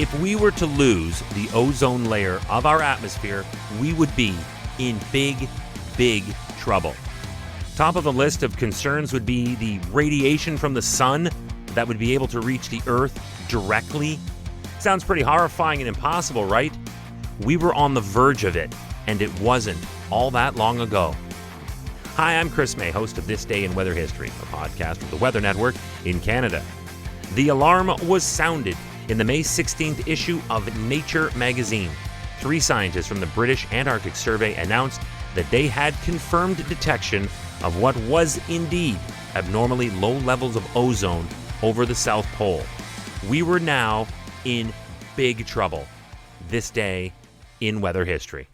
If we were to lose the ozone layer of our atmosphere, we would be in big, big trouble. Top of the list of concerns would be the radiation from the sun that would be able to reach the Earth directly. Sounds pretty horrifying and impossible, right? We were on the verge of it, and it wasn't all that long ago. Hi, I'm Chris May, host of This Day in Weather History, a podcast of the Weather Network in Canada. The alarm was sounded in the May 16th issue of Nature magazine. 3 scientists from the British Antarctic Survey announced that they had confirmed detection of what was indeed abnormally low levels of ozone over the South Pole. We were now in big trouble. This day in weather history.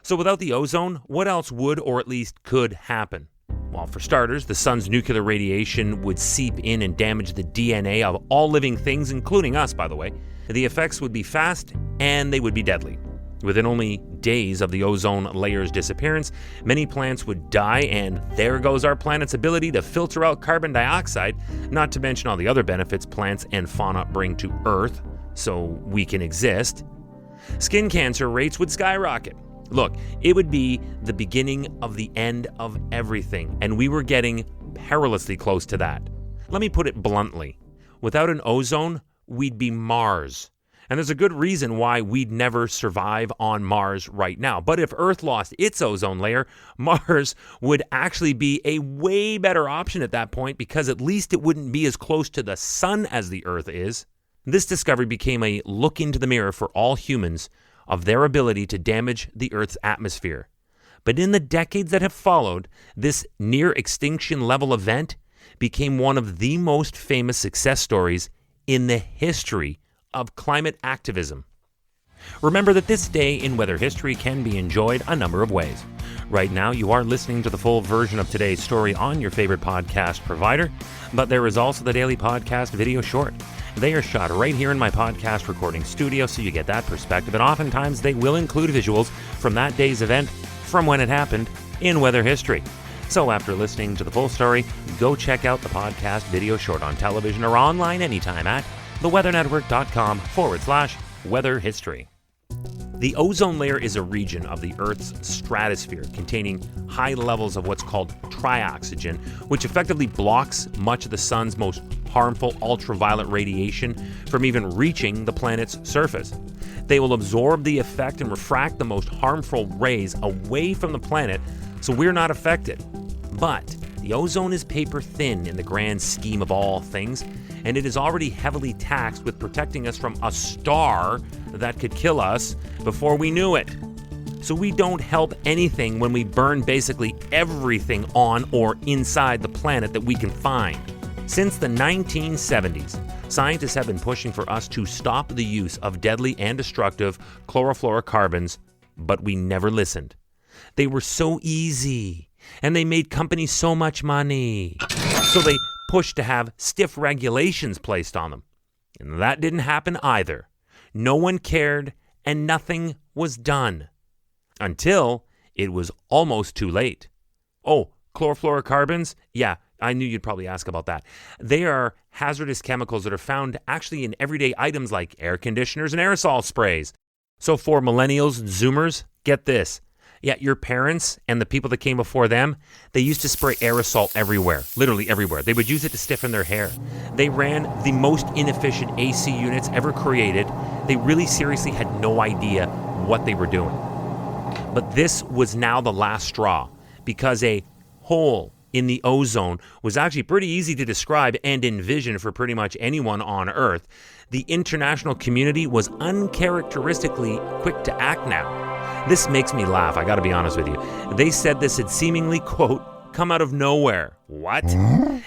So without the ozone, what else would or at least could happen? Well, for starters, the sun's nuclear radiation would seep in and damage the DNA of all living things, including us, by the way. The effects would be fast and they would be deadly. Within only days of the ozone layer's disappearance, many plants would die, and there goes our planet's ability to filter out carbon dioxide, not to mention all the other benefits plants and fauna bring to Earth, so we can exist. Skin cancer rates would skyrocket. Look, it would be the beginning of the end of everything, and we were getting perilously close to that. Let me put it bluntly. Without an ozone, we'd be Mars. And there's a good reason why we'd never survive on Mars right now. But if Earth lost its ozone layer, Mars would actually be a way better option at that point, because at least it wouldn't be as close to the sun as the Earth is. This discovery became a look into the mirror for all humans of their ability to damage the Earth's atmosphere. But in the decades that have followed, this near-extinction-level event became one of the most famous success stories in the history of climate activism. Remember that This Day in Weather History can be enjoyed a number of ways. Right now, you are listening to the full version of today's story on your favorite podcast provider, but there is also the daily podcast video short. They are shot right here in my podcast recording studio, so you get that perspective, and oftentimes they will include visuals from that day's event, from when it happened, in weather history. So after listening to the full story, go check out the podcast video short on television or online anytime at theweathernetwork.com/weather history. The ozone layer is a region of the Earth's stratosphere containing high levels of what's called trioxygen, which effectively blocks much of the sun's most harmful ultraviolet radiation from even reaching the planet's surface. They will absorb the effect and refract the most harmful rays away from the planet, so we're not affected. But the ozone is paper thin in the grand scheme of all things, and it is already heavily taxed with protecting us from a star that could kill us before we knew it. So we don't help anything when we burn basically everything on or inside the planet that we can find. Since the 1970s, scientists have been pushing for us to stop the use of deadly and destructive chlorofluorocarbons, but we never listened. They were so easy, and they made companies so much money. So they pushed to have stiff regulations placed on them. And that didn't happen either. No one cared, and nothing was done. Until it was almost too late. Oh, chlorofluorocarbons? Yeah, I knew you'd probably ask about that. They are hazardous chemicals that are found actually in everyday items like air conditioners and aerosol sprays. So for millennials and Zoomers, get this. Yeah, your parents and the people that came before them, they used to spray aerosol everywhere, literally everywhere. They would use it to stiffen their hair. They ran the most inefficient AC units ever created. They really seriously had no idea what they were doing. But this was now the last straw, because a hole in the ozone was actually pretty easy to describe and envision for pretty much anyone on Earth. The international community was uncharacteristically quick to act now. This makes me laugh, I gotta be honest with you. They said this had seemingly, quote, come out of nowhere. What?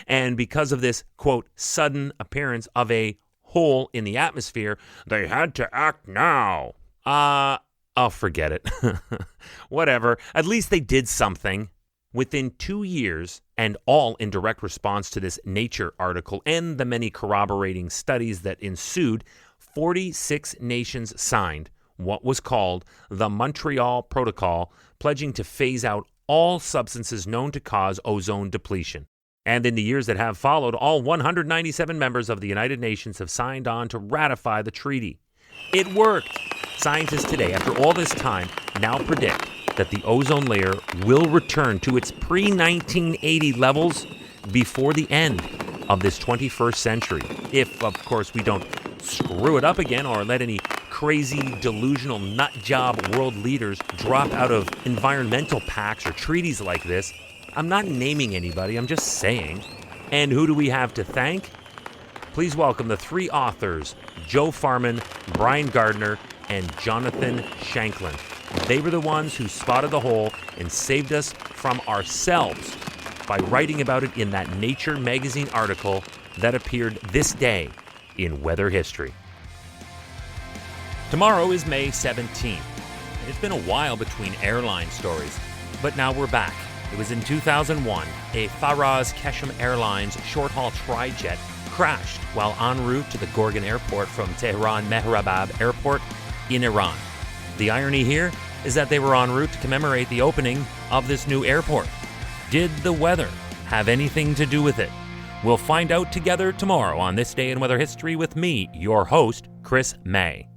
And because of this, quote, sudden appearance of a hole in the atmosphere, they had to act now. I'll forget it. Whatever. At least they did something. Within 2 years, and all in direct response to this Nature article and the many corroborating studies that ensued, 46 nations signed what was called the Montreal Protocol, pledging to phase out all substances known to cause ozone depletion. And in the years that have followed, all 197 members of the United Nations have signed on to ratify the treaty. It worked. Scientists today, after all this time, now predict that the ozone layer will return to its pre-1980 levels before the end of this 21st century. If, of course, we don't screw it up again or let any crazy, delusional, nut job world leaders drop out of environmental pacts or treaties like this. I'm not naming anybody, I'm just saying. And who do we have to thank? Please welcome the three authors, Joe Farman, Brian Gardner, and Jonathan Shanklin. They were the ones who spotted the hole and saved us from ourselves by writing about it in that Nature magazine article that appeared this day in Weather History. Tomorrow is May 17th. It's been a while between airline stories, but now we're back. It was in 2001, a Faraz Keshem Airlines short-haul tri-jet crashed while en route to the Gorgan Airport from Tehran Mehrabad Airport in Iran. The irony here is that they were en route to commemorate the opening of this new airport. Did the weather have anything to do with it? We'll find out together tomorrow on This Day in Weather History with me, your host, Chris May.